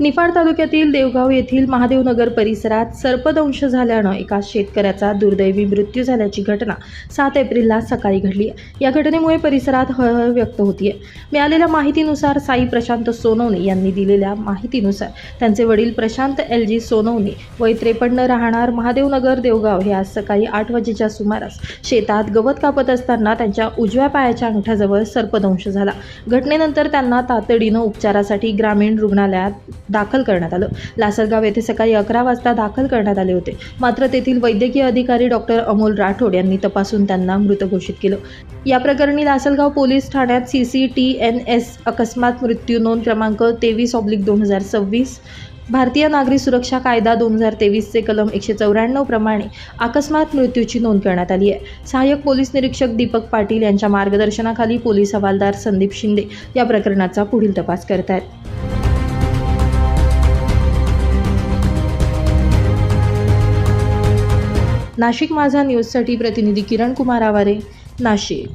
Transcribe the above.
निफाड तालुक्यातील देवगाव येथील महादेवनगर परिसरात सर्पदंश झाल्यानं एका शेतकऱ्याचा दुर्दैवी मृत्यू झाल्याची घटना 7 एप्रिलला सकाळी घडली आहे। या घटनेमुळे परिसरात हळहळ व्यक्त होतीये। मिळालेल्या माहितीनुसार साई प्रशांत सोनवणे यांनी दिलेल्या माहितीनुसार त्यांचे वडील प्रशांत LG सोनवणे वय 53 राहणार महादेवनगर देवगाव हे आज सकाळी 8 वाजेच्या सुमारास शेतात गवत कापत असताना त्यांच्या उजव्या पायाच्या अंगठ्याजवळ सर्पदंश झाला। घटनेनंतर त्यांना तातडीनं उपचारासाठी ग्रामीण रुग्णालयात दाखल करण्यात आलं। लासलगाव येथे सकाळी 11 वाजता दाखल करण्यात आले होते, मात्र तेथील वैद्यकीय अधिकारी डॉक्टर अमोल राठोड यांनी तपासून त्यांना मृत घोषित केलं। या प्रकरणी लासलगाव पोलीस ठाण्यात CCTNS अकस्मात मृत्यू नोंद क्रमांक 23/2026 भारतीय नागरी सुरक्षा कायदा 2023 चे कलम 194 प्रमाणे अकस्मात मृत्यूची नोंद करण्यात आली आहे। सहाय्यक पोलीस निरीक्षक दीपक पाटील यांच्या मार्गदर्शनाखाली पोलीस हवालदार संदीप शिंदे या प्रकरणाचा पुढील तपास करत आहेत। नाशिक माझा न्यूजसाठी प्रतिनिधी किरण कुमार आवारे, नाशिक।